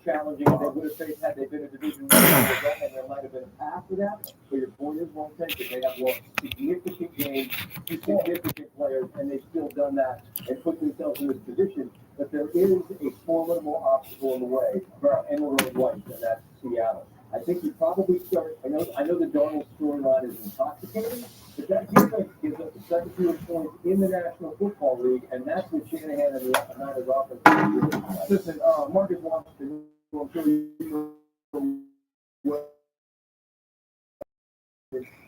challenging as they would have faced had they been a Division One level, and there might have been a path to that. But your point is well taken. They have lost significant games to significant players, and they've still done that and put themselves in this position. But there is a formidable obstacle in the way for our Emerald White, and that's Seattle. I think you probably start. I know the Darnold storyline is intoxicating, but that defense gives us the second fewest points in the National Football League, and that's what Shanahan and the Niners offense. Listen, Marcus Washington, who I'm sure you know well,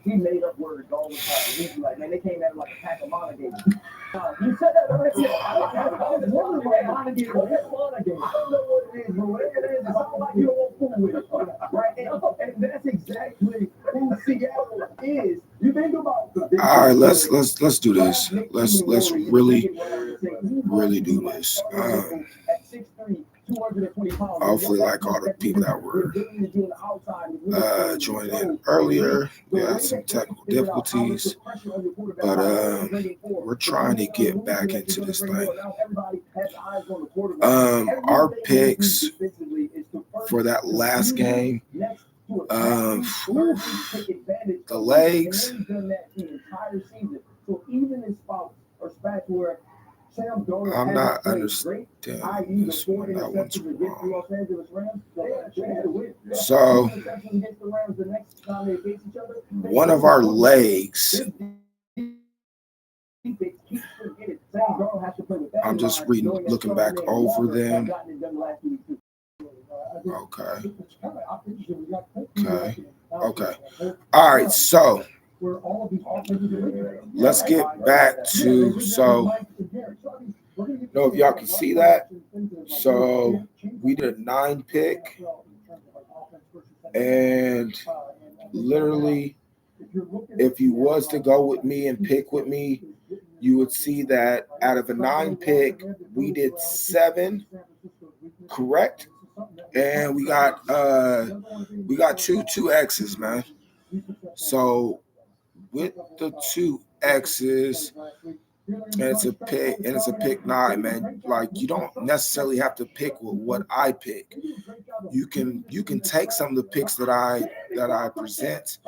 he made up words all the time. He's like, man, they came at him like a pack of monogamists. You said that already. I was wondering what monogamy was. I don't know what it is, but whatever it is, it's all like you don't want fool with it. Right? And that's exactly who Seattle is. You think about the big. All right, let's do this. Let's really do this. Hopefully, like all the people that were joining in earlier, we had some technical difficulties, but we're trying to get back into this thing. Our picks for that last game, the legs. I'm not understanding this one. That one's wrong. So, one of our legs, I'm just looking back over them. Okay. All right, so let's get back to, so, I don't know if y'all can see that. So we did a 9 pick, and literally, if you was to go with me and pick with me, you would see that out of a 9 pick, we did 7 correct, and we got two X's, man. So with the 2 X's, and it's a pick 9, man. Like, you don't necessarily have to pick with what I pick. You can take some of the picks that I present,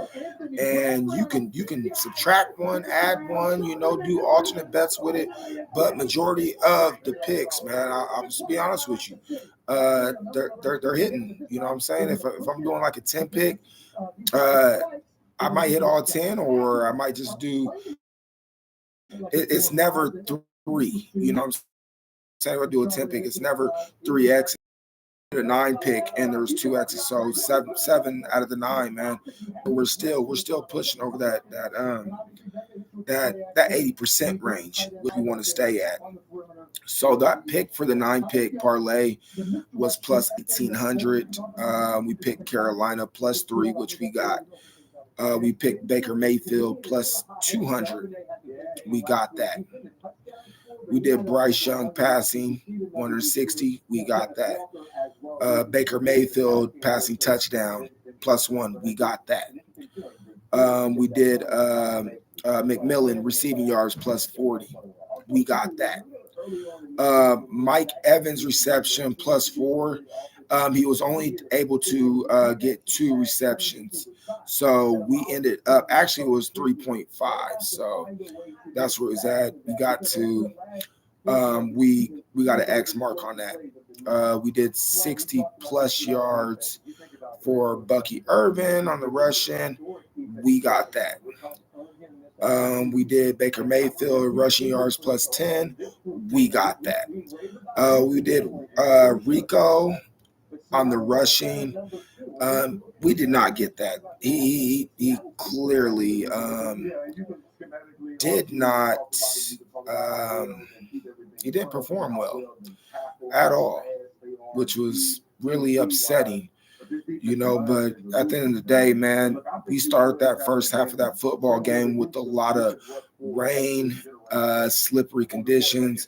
and you can subtract one, add one, do alternate bets with it. But majority of the picks, man, I'll just be honest with you, they're hitting. You know what I'm saying? If I'm doing like a 10 pick, I might hit all 10, or I might just do. It's never 3. You know what I'm saying? If I do a 10 pick, it's never 3X. A 9 pick, and there's 2 X's, so 7 out of the 9, man. But we're still pushing over that 80% range, which we want to stay at. So that pick for the 9 pick parlay was plus 1,800. We picked Carolina plus 3, which we got. We picked Baker Mayfield plus 200. We got that. We did Bryce Young passing 160. We got that. Baker Mayfield passing touchdown plus 1. We got that. We did McMillan receiving yards plus 40. We got that. Mike Evans reception plus 4. He was only able to get 2 receptions. So we ended up, actually it was 3.5. So that's where it's at. We got to, we got an X mark on that. We did 60 plus yards for Bucky Irvin on the rushing. We got that. We did Baker Mayfield rushing yards plus 10. We got that. We did Rico on the rushing. We did not get that. He clearly did not. He didn't perform well at all, which was really upsetting. But at the end of the day, man, we started that first half of that football game with a lot of rain, slippery conditions,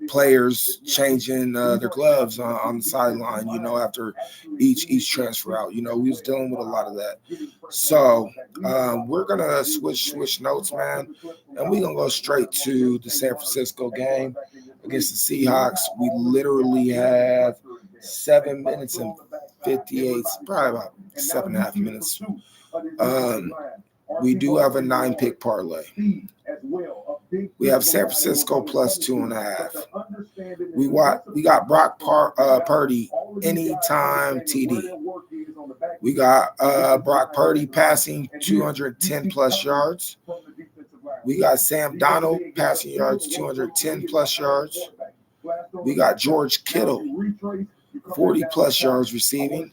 players changing their gloves on the sideline, after each transfer out. We was dealing with a lot of that. So we're going to switch notes, man, and we're going to go straight to the San Francisco game against the Seahawks. We literally have 7 minutes and 58, probably about 7.5 minutes. We do have a 9-pick parlay. We have San Francisco plus 2.5. We got Brock Purdy anytime TD. We got Brock Purdy passing 210 plus yards. We got Sam Darnold passing yards 210 plus yards. We got George Kittle 40 plus yards receiving.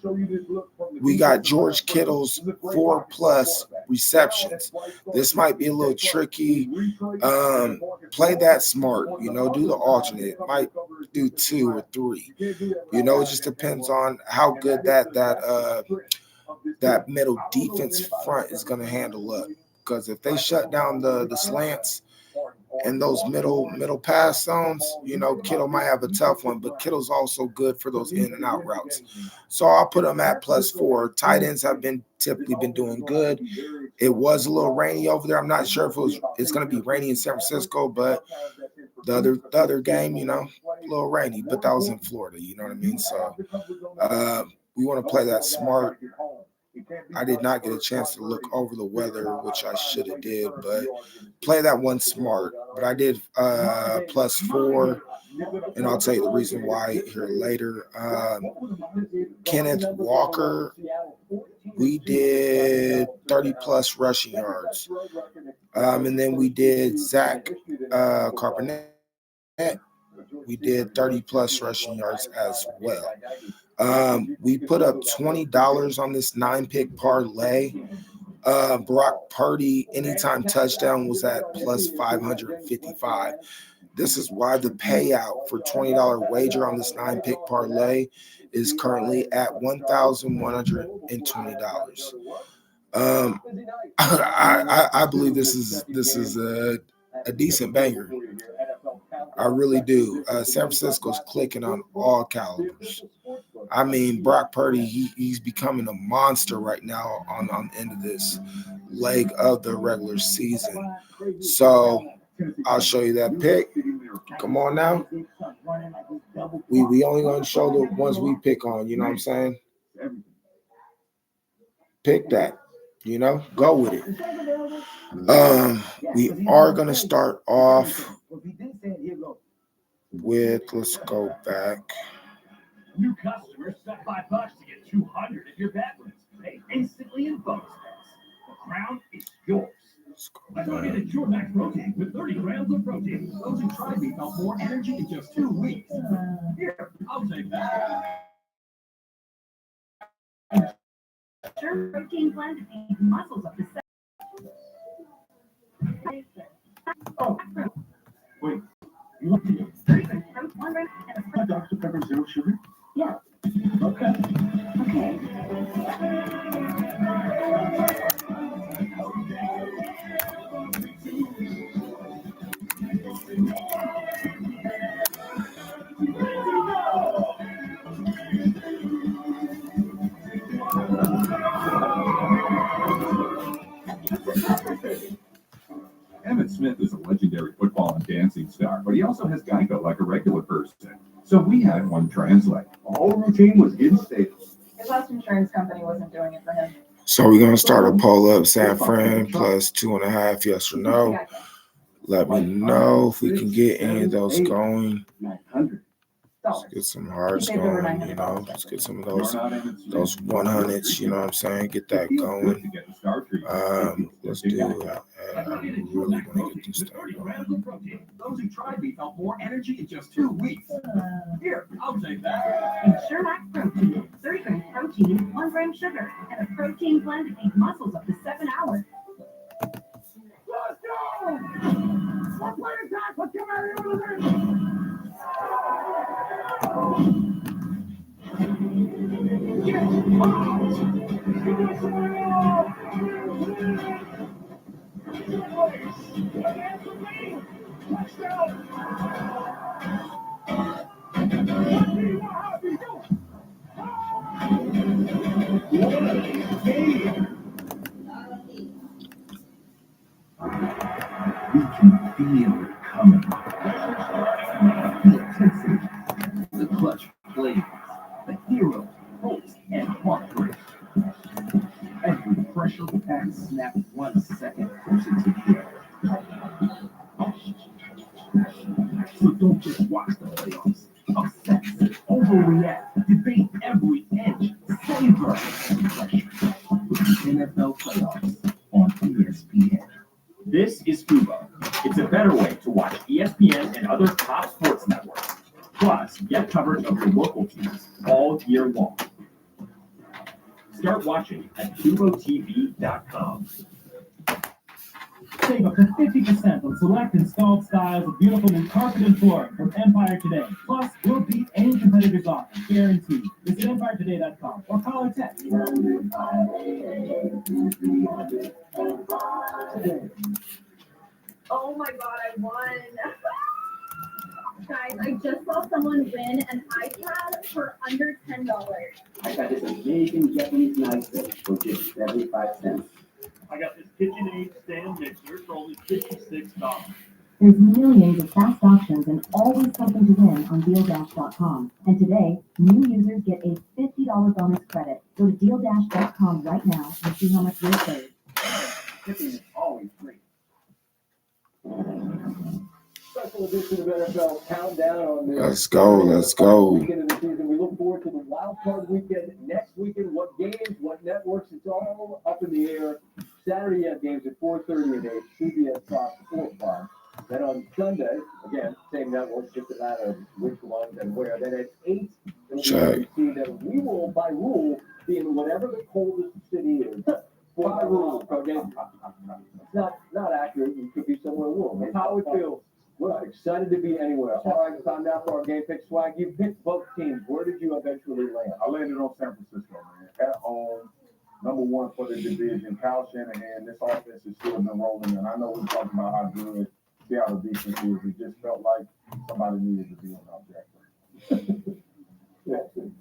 We got George Kittle's 4+ receptions. This might be a little tricky. Play that smart, do the alternate. Might do 2 or 3. It just depends on how good that middle defense front is going to handle up. Because if they shut down the slants and those middle pass zones, Kittle might have a tough one, but Kittle's also good for those in and out routes. So I'll put him at +4. Tight ends have typically been doing good. It was a little rainy over there. I'm not sure if it's going to be rainy in San Francisco, but the other game, a little rainy, but that was in Florida. You know what I mean? So we want to play that smart. I did not get a chance to look over the weather, which I should have did, but play that one smart. But I did +4, and I'll tell you the reason why here later. Kenneth Walker, we did 30+ rushing yards. And then we did Zach Carpenter. We did 30+ rushing yards as well. We put up $20 on this 9-pick parlay. Brock Purdy anytime touchdown was at +555. This is why the payout for $20 wager on this 9-pick parlay is currently at $1,120. I believe this is a decent banger. I really do. San Francisco's clicking on all calibers. I mean, Brock Purdy, he's becoming a monster right now on the end of this leg of the regular season. So I'll show you that pick. Come on now. We only going to show the ones we pick on, you know what I'm saying? Pick that, go with it. We are going to start off with, let's go back. New customers set $5 to get 200 if your bet wins. Pay instantly in bonus bets. The crown is yours. Let's go get a Pure Max Protein with 30 grams of protein. Those who tried me felt more energy in just 2 weeks. Here, I'll take that. Sure protein blend to feed muscles up to 7. Oh, wait. You want to Dr. Pepper Zero Sugar? Yeah. Okay. Emmitt Smith is a legendary football and dancing star, but he also has Geico like a regular person. So we had one translate. The whole routine was instated. His last insurance company wasn't doing it for him. So we're going to start a poll up. San Fran plus 2.5, yes or no. Let me know if we can get any of those going. 900. Let's get some hearts going, Let's get some of those 100s, you know what I'm saying? Get that going. Let's do that. I really want to get this stuff going. Those who tried me felt more energy in just 2 weeks. Here, I'll take that. Sure Max Protein. 30 grams protein, 1 gram sugar, and a protein blend to feed muscles up to 7 hours. Let's go! Let's play attack! Let's get out of here with this! Get out! Get We can feel it coming. The intensity, the clutch plays, back snap 1 second closer to the air. So don't just watch the playoffs. Obsess, overreact, debate every inch, savor the pressure. NFL playoffs on ESPN. This is Fubo. It's a better way to watch ESPN and other top sports networks. Plus, get coverage of your local teams all year long. Start watching at FuboTV.com. Save up to 50% on select installed styles of beautiful new carpet and flooring from Empire Today. Plus, we'll beat any competitor's offer, guaranteed. Visit EmpireToday.com or call or text. Oh my god, I won. Guys, I just saw someone win an iPad for under $10. I got this amazing Japanese knife set for just 75 cents. I got this KitchenAid stand mixer for only $56. There's millions of fast options and always something to win on DealDash.com. And today, new users get a $50 bonus credit. Go to DealDash.com right now and see how much you'll save. Shipping is always free. Special edition of NFL Countdown on this. Let's go. Weekend of the season. We look forward to the wild card weekend next weekend. What games, what networks? It's all up in the air. Saturday, you have games at 4:30 and 8. CBS Fox 4:05. Then on Sunday, again, same network, just a matter of which ones and where. Then at 8, Check. that we will, by rule, be in whatever the coldest city is. By rule, okay? It's not accurate. You could be somewhere warm. It's how it feels. We're excited to be anywhere. All right, time now for our game pick. Swag, you picked both teams. Where did you eventually land? I landed on San Francisco, man. At home, number one for the division. Kyle Shanahan, this offense has still been rolling, and I know we're talking about how good Seattle defense is. It just felt like somebody needed to be on our Jackson.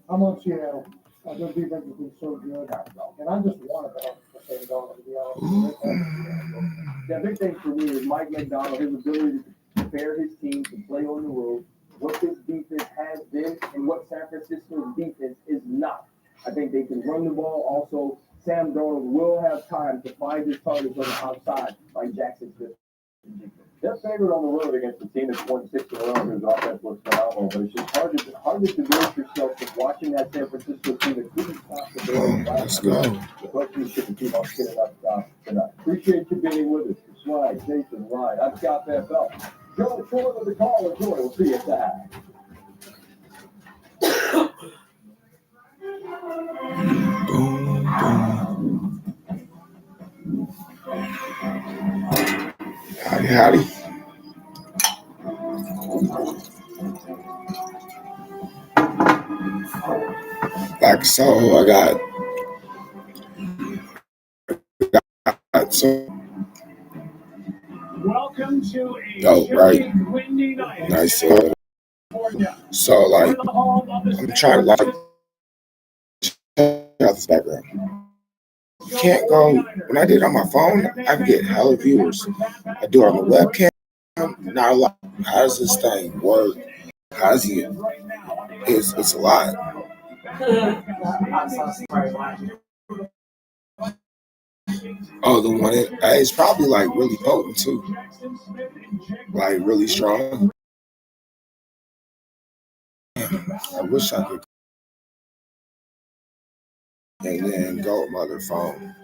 I'm on Seattle. Their defense has been so good. And I just wanted to have the same dollar, to be honest with you. The big thing for me is Mike McDonald, his ability to prepare his team to play on the road, what this defense has been and what San Francisco's defense is not. I think they can run the ball. Also, Sam Darnold will have time to find his targets on the outside like Jackson Smith. They're favored on the road against a team that's won 6 in a row whose offense looks phenomenal, but it's just hard to convince yourself from watching that San Francisco team that couldn't stop the Bears. Let's go. The question is, should the team get enough stops tonight? Appreciate you being with us. Swag, Jason, Ryan. I'm Scott Van Pelt. Joe Short with the call. Enjoy. We'll see you at the half. Boom, boom. Howdy. Like so, I got so. Welcome to a Oh, right. chilly, windy night. Nice. in California. So like, We're the home of the I'm trying to like check out this background. Can't go when I did it on my phone. I can get hella viewers. I do it on the webcam. Not a lot. How does this thing work? How does it? It's a lot. Oh, the one it's probably like really potent too, like really strong. I wish I could. And then go with my other phone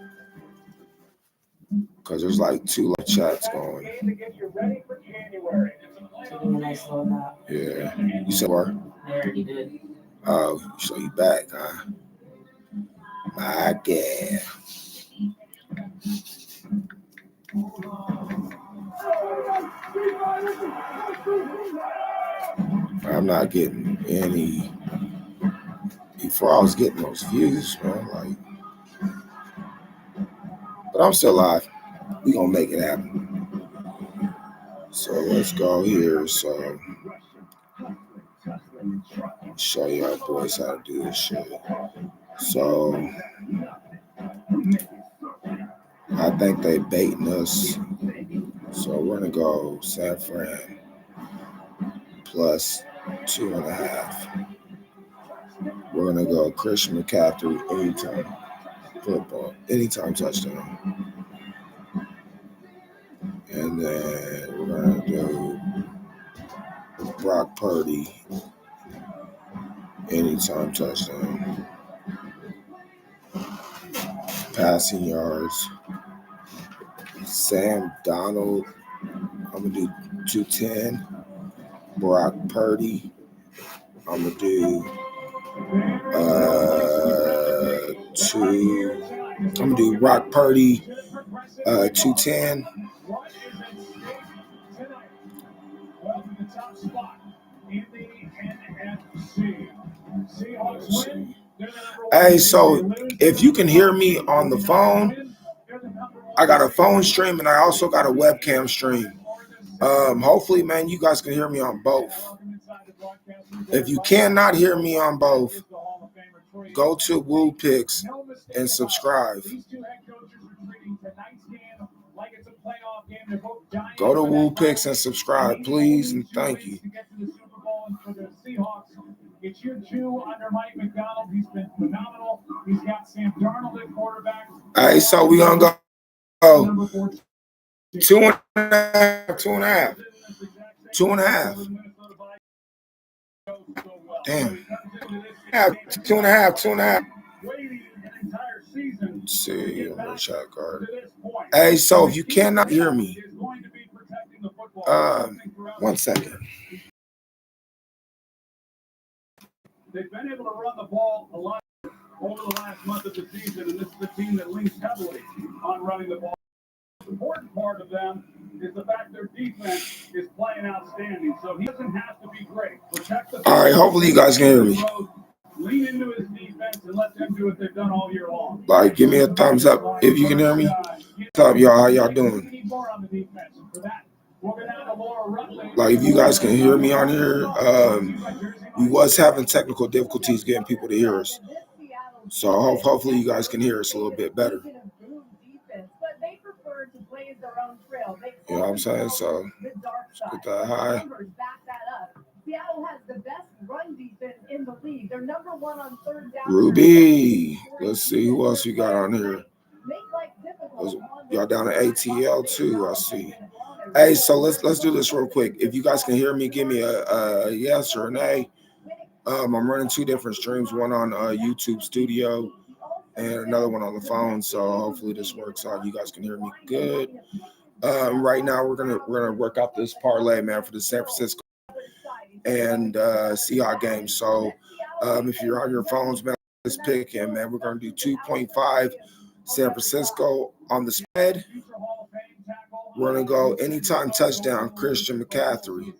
because there's like 2 live chats going. Yeah, you said what? Oh, so you back, huh? My God. I'm not getting any. Before I was getting those views, man, like, but I'm still alive. We gonna make it happen. So let's go here. So show y'all boys how to do this shit. So I think they baiting us. So we're gonna go San Fran plus 2.5. We're gonna go Christian McCaffrey anytime football, anytime touchdown. And then we're going to do Brock Purdy, anytime touchdown. Passing yards. Sam Donald, I'm going to do 210. Brock Purdy, I'm going to do I'm going to do Brock Purdy, 210. What is at stake tonight? Well, in the top spot in the NFC. Seahawks win. They're the number one. Hey, so if you can hear me on the phone, I got a phone stream and I also got a webcam stream. Hopefully, man, you guys can hear me on both. If you cannot hear me on both, go to Woo Picks and subscribe. Go to Woo Picks and subscribe, please, and thank you. It's year 2 under Mike McDonald. He's been phenomenal. He's got Sam Darnold at quarterback. Hey, so we're going to go 2.5. 2.5. Damn. 2.5. Let's see, I'm gonna shot card. Hey, so if you cannot hear me, 1 second. They've been able to run the ball a lot over the last month of the season, and this is a team that leans heavily on running the ball. The important part of them is the fact their defense is playing outstanding, so he doesn't have to be great. Protect the all right, hopefully you guys can hear me. Lean into his defense and let them do what they've done all year long. Like, give me a thumbs up if you can hear me. What's up, y'all? How y'all doing? Like, if you guys can hear me on here, we was having technical difficulties getting people to hear us. So hopefully you guys can hear us a little bit better. You know what I'm saying? So let's get that high. Seattle has the best run defense in the league. They're number 1 on third down. Ruby. Let's see who else we got on here. Y'all down at ATL too, I see. Hey, so let's do this real quick. If you guys can hear me, give me a yes or an A. I'm running 2 different streams, one on YouTube Studio and another one on the phone. So hopefully this works out. You guys can hear me good. Right now we're gonna work out this parlay, man, for the San Francisco and Seahawks game. So if you're on your phones, man, let's pick him, man. We're gonna do 2.5 San Francisco on the spread. We're gonna go anytime touchdown, Christian McCaffrey.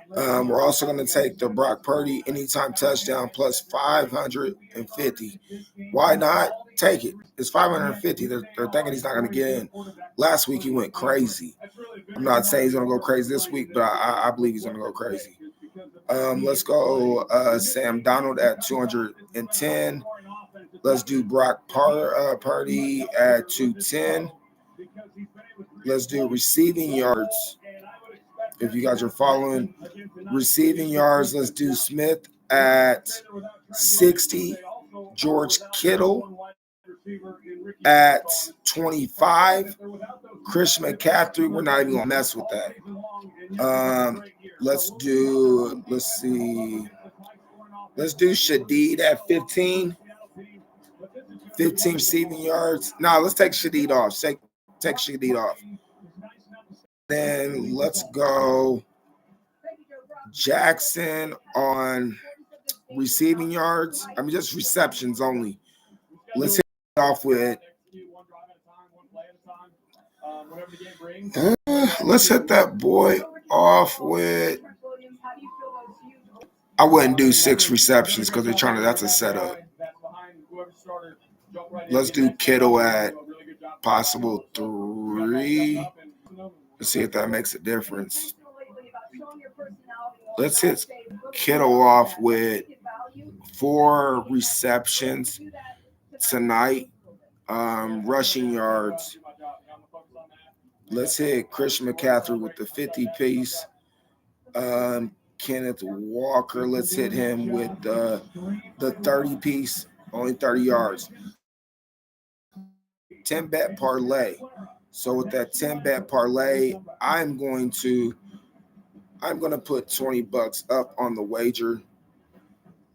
We're also going to take the Brock Purdy anytime touchdown plus 550. Why not? Take it. It's 550. They're thinking he's not going to get in. Last week he went crazy. I'm not saying he's going to go crazy this week, but I believe he's going to go crazy. Let's go Sam Donald at 210. Let's do Brock Purdy at 210. Let's do receiving yards. If you guys are following receiving yards, let's do Smith at 60. George Kittle at 25. Chris McCaffrey, we're not even going to mess with that. Let's do Shadeed at 15. 15 receiving yards. No, let's take Shadeed off. Take Shadeed off. Then let's go Jackson on receiving yards. I mean, just receptions only. Let's hit it off with. Let's hit that boy off with. I wouldn't do 6 receptions because they're trying to. That's a setup. Let's do Kittle at possible 3. Let's see if that makes a difference. Let's hit Kittle off with 4 receptions tonight. Rushing yards. Let's hit Christian McCaffrey with the 50 piece. Kenneth Walker, let's hit him with the 30 piece, only 30 yards. 10 bet parlay. So with that 10 bet parlay, I'm going to put $20 up on the wager,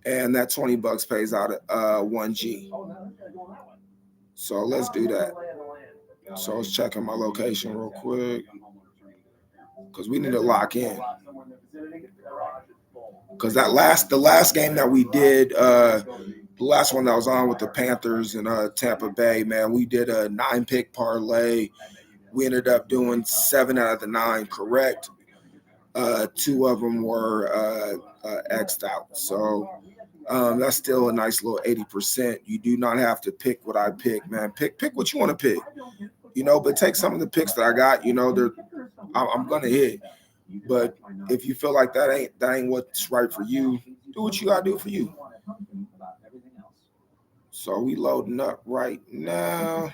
and that $20 pays out at 1G. So let's do that. So I was checking my location real quick because we need to lock in. Because the last game that we did, the last one that was on with the Panthers in Tampa Bay, man, we did a 9-pick parlay. We ended up doing 7 out of the 9 correct. 2 of them were X'd out. So that's still a nice little 80%. You do not have to pick what I pick, man. Pick what you want to pick, but take some of the picks that I got, I'm going to hit. But if you feel like that ain't what's right for you, do what you got to do for you. So we loading up right now.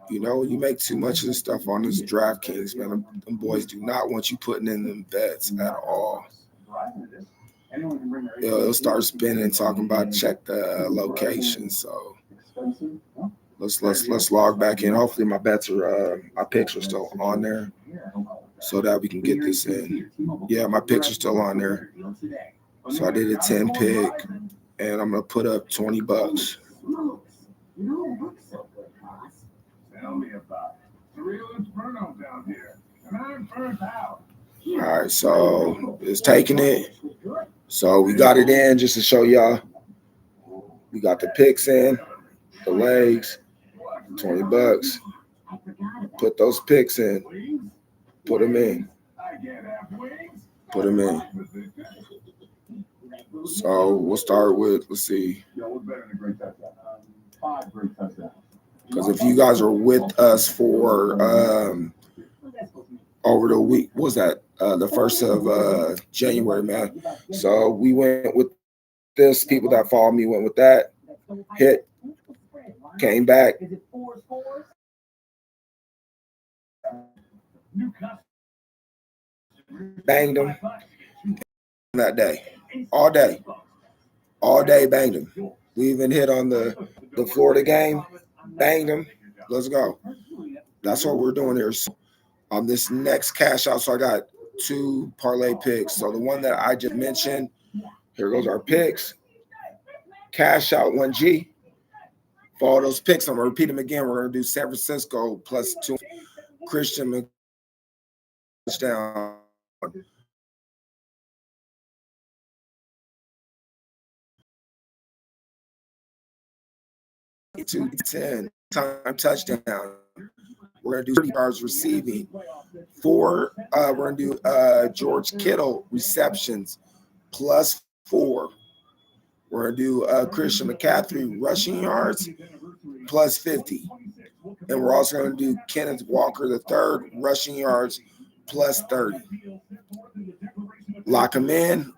You make too much of this stuff on this DraftKings, man. Them boys do not want you putting in them bets at all. It'll start spinning and talking about check the location. So let's log back in. Hopefully my picks are still on there so that we can get this in. Yeah, my picks are still on there. So I did a 10 pick. And I'm gonna put up $20. You don't look so good, boss. Tell me about it. It's a real inferno down here, and I'm burnt out. All right, so it's taking it. So we got it in just to show y'all. We got the picks in, the legs, $20. Put those picks in. Put them in. Put them in. So we'll start with, let's see. Because if you guys are with us for over the week, what was that? The 1st of January, man. So we went with this. People that follow me went with that. Hit. Came back. Banged them that day. All day banged him. We even hit on the Florida game, banged him. Let's go. That's what we're doing here. So on this next cash out, so I got 2 parlay picks. So the one that I just mentioned, here goes our picks. Cash out 1G. For all those picks, I'm gonna repeat them again. We're gonna do San Francisco plus 2. Christian touchdown. 2-10 time touchdown. We're gonna do 30 yards receiving. 4. We're gonna do George Kittle receptions plus 4. We're gonna do Christian McCaffrey rushing yards plus 50, and we're also gonna do Kenneth Walker III rushing yards plus 30. Lock them in.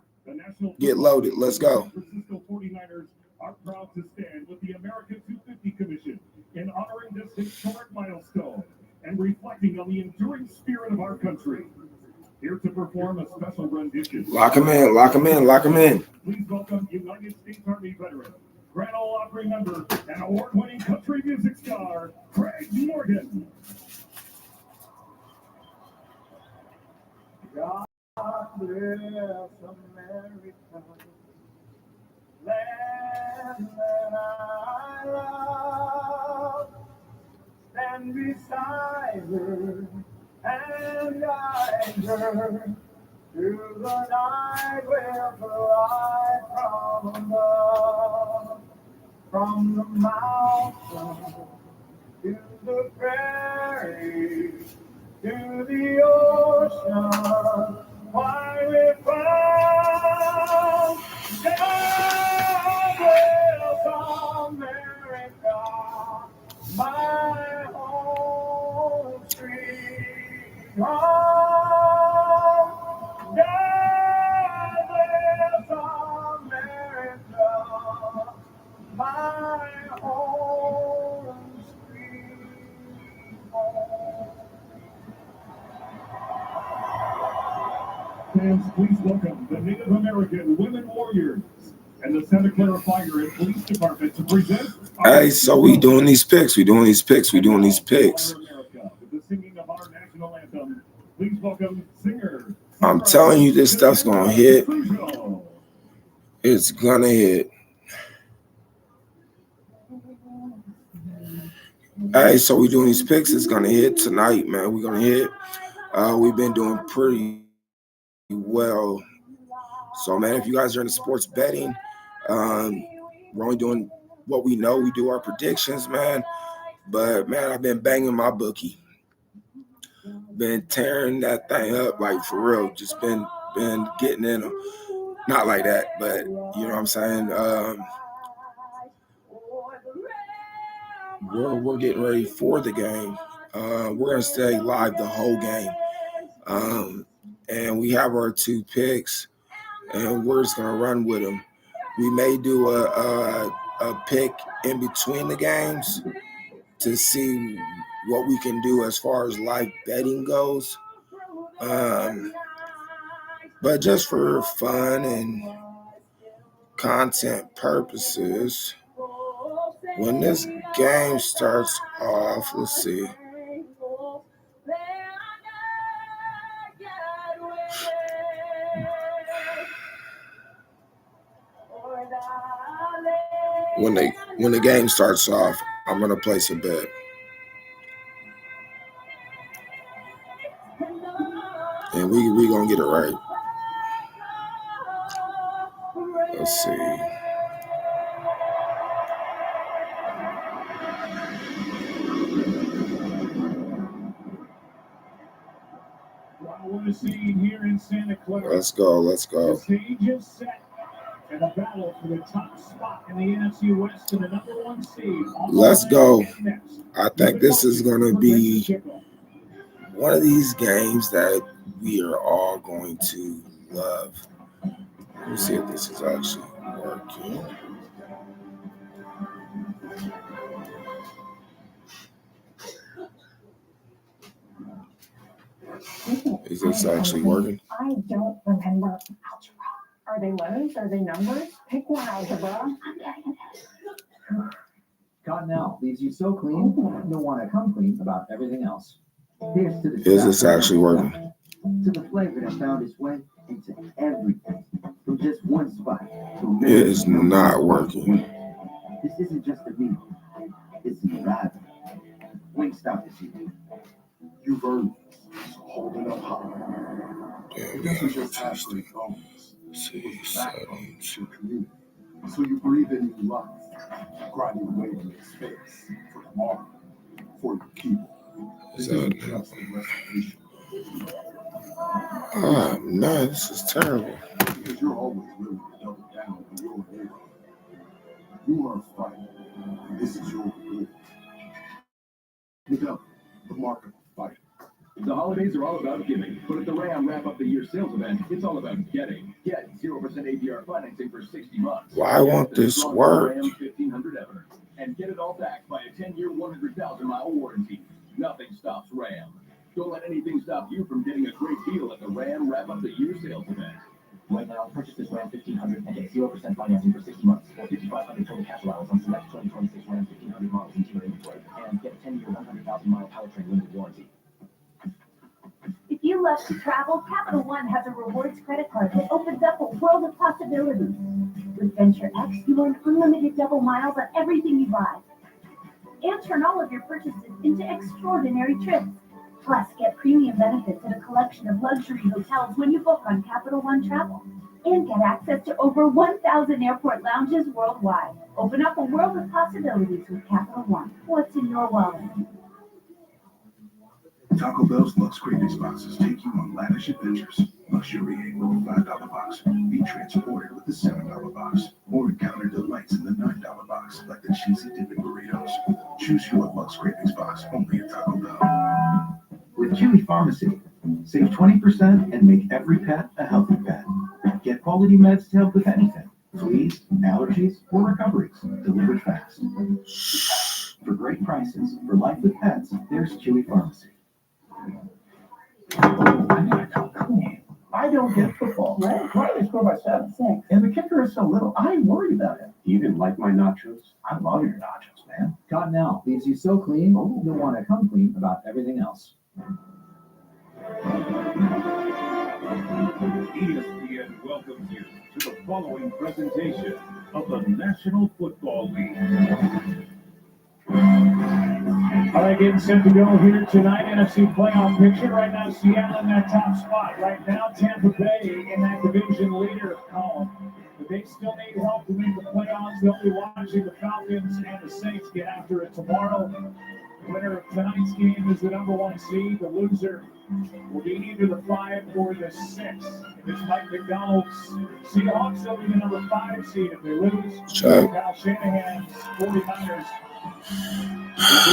Get loaded. Let's go. Are proud to stand with the American 250 Commission in honoring this historic milestone and reflecting on the enduring spirit of our country. Here to perform a special rendition. Lock them in, lock them in, lock them in. Please welcome United States Army veteran, Grand Ole Opry member, and award-winning country music star, Craig Morgan. God bless America. Land that I love, stand beside her and guide her through the night with the light from above, from the mountain to the prairie to the ocean, why we found God bless America, my home sweet home. God bless America, my home sweet home. Fans, please welcome the Native American Women Warriors and the Santa Clara Fire and Police Department to present Hey, so we doing these picks. We doing these picks. With the singing of our national anthem, please welcome singer. I'm telling you, this stuff's gonna hit. It's gonna hit. Hey, so we doing these picks. It's gonna hit tonight, man. We're gonna hit. We've been doing pretty well. So, man, if you guys are into sports betting, we're only doing what we know. We do our predictions, man. But, man, I've been banging my bookie. Been tearing that thing up, like, for real. Just been getting in them. Not like that, but, you know what I'm saying? We're getting ready for the game. We're going to stay live the whole game. And we have our 2 picks, and we're just going to run with them. We may do a pick in between the games to see what we can do as far as live betting goes. But just for fun and content purposes, when this game starts off, let's see. When the game starts off, I'm gonna place a bet. And we gonna get it right. Let's see. Let's go. The stage is set. And a battle for the top spot in the NFC West and the #1 seed. Let's go. I think this is going to be one of these games that we are all going to love. Let me see if this is actually working. Is this actually working? I don't remember algebra. Are they letters? Are they numbers? Pick one, algebra. Cottonelle leaves you so clean, you'll want to come clean about everything else. Here's to the Is this actually working? to the flavor that found its way into everything from just one spot. It is not working. This isn't just a meal. It's an arrival. Wingstop is here. You've earned this. Hold it up high. Yeah, It we doesn't have just have 50. great bones. See, It's backbone settings. to your community. So you breathe in new life, grinding away to make space for tomorrow, for your people. Is This that isn't just a restoration, Oh, no, this is terrible. because you're always willing to double down on your hero. You are a fighter, and this is your reward. Look up the mark of a fighter. The holidays are all about giving, but at the Ram Wrap Up the Year sales event, it's all about getting. Get 0% APR financing for 60 months. Why won't this work? Ram 1500 Ever, and get it all back by a 10-year, 100,000-mile warranty. Nothing stops Ram. Don't let anything stop you from getting a great deal at the Ram Wrap Up the Year sales event. Right now, purchase this Ram 1500 and get 0% financing for 60 months, or 5,500 total cash allowance on select 2026 Ram 1500 models in dealer inventory, and get a 10-year, 100,000-mile powertrain limited warranty. If you love to travel, Capital One has a rewards credit card that opens up a world of possibilities. With Venture X, you earn unlimited double miles on everything you buy. And turn all of your purchases into extraordinary trips. Plus, get premium benefits at a collection of luxury hotels when you book on Capital One Travel. And get access to over 1,000 airport lounges worldwide. Open up a world of possibilities with Capital One. What's in your wallet? Taco Bell's Lux Cravings boxes take you on lavish adventures. Luxuriate with the $5 box. Be transported with the $7 box. Or encounter delights in the $9 box, like the cheesy dipping burritos. Choose your Lux Cravings box only at Taco Bell. With Chewy Pharmacy, save 20% and make every pet a healthy pet. Get quality meds to help with anything. Fleas, allergies, or recoveries. Delivered fast. For great prices, for life with pets, there's Chewy Pharmacy. I gotta come clean. I don't get football. Right, they score by 7. 6. And the kicker is so little, I ain't worried about him. You didn't like my nachos? I love your nachos, man. Cottonelle leaves you so clean, you'll want to come clean about everything else. ESPN welcomes you to the following presentation of the National Football League. All right, getting set to go here tonight. NFC playoff picture. Right now, Seattle in that top spot. Right now, Tampa Bay in that division leader column. But they still need help to make the playoffs. They'll be watching the Falcons and the Saints get after it tomorrow. The winner of tonight's game is the number 1 seed. The loser will be either the 5 or the 6. If it's Mike McDonald's Seahawks, they'll be the number 5 seed. If they lose, Kyle Shanahan's 49ers will be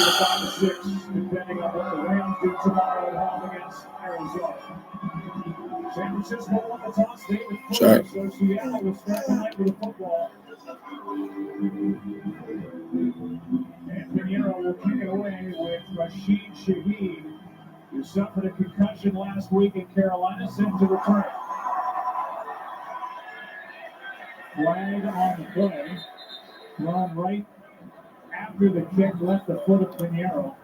the 5 or 6, depending on what the Rams do tomorrow at home against Arizona. San Francisco won the toss. David Fuller, so Seattle will start tonight with the football. And Pinheiro will kick it away with Rashid Shaheed, who suffered a concussion last week in Carolina, set to return. Flag on the play. Run right after the kick left the foot of Pinheiro.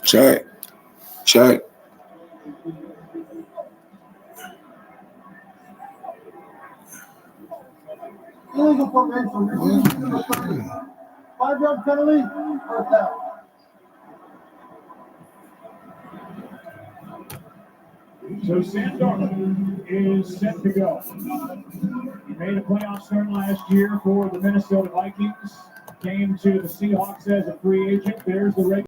Check. Illegal formation. 5-yard penalty. First down. So Sam Darnold is set to go. He made a playoff start last year for the Minnesota Vikings. Came to the Seahawks as a free agent. There's the regular.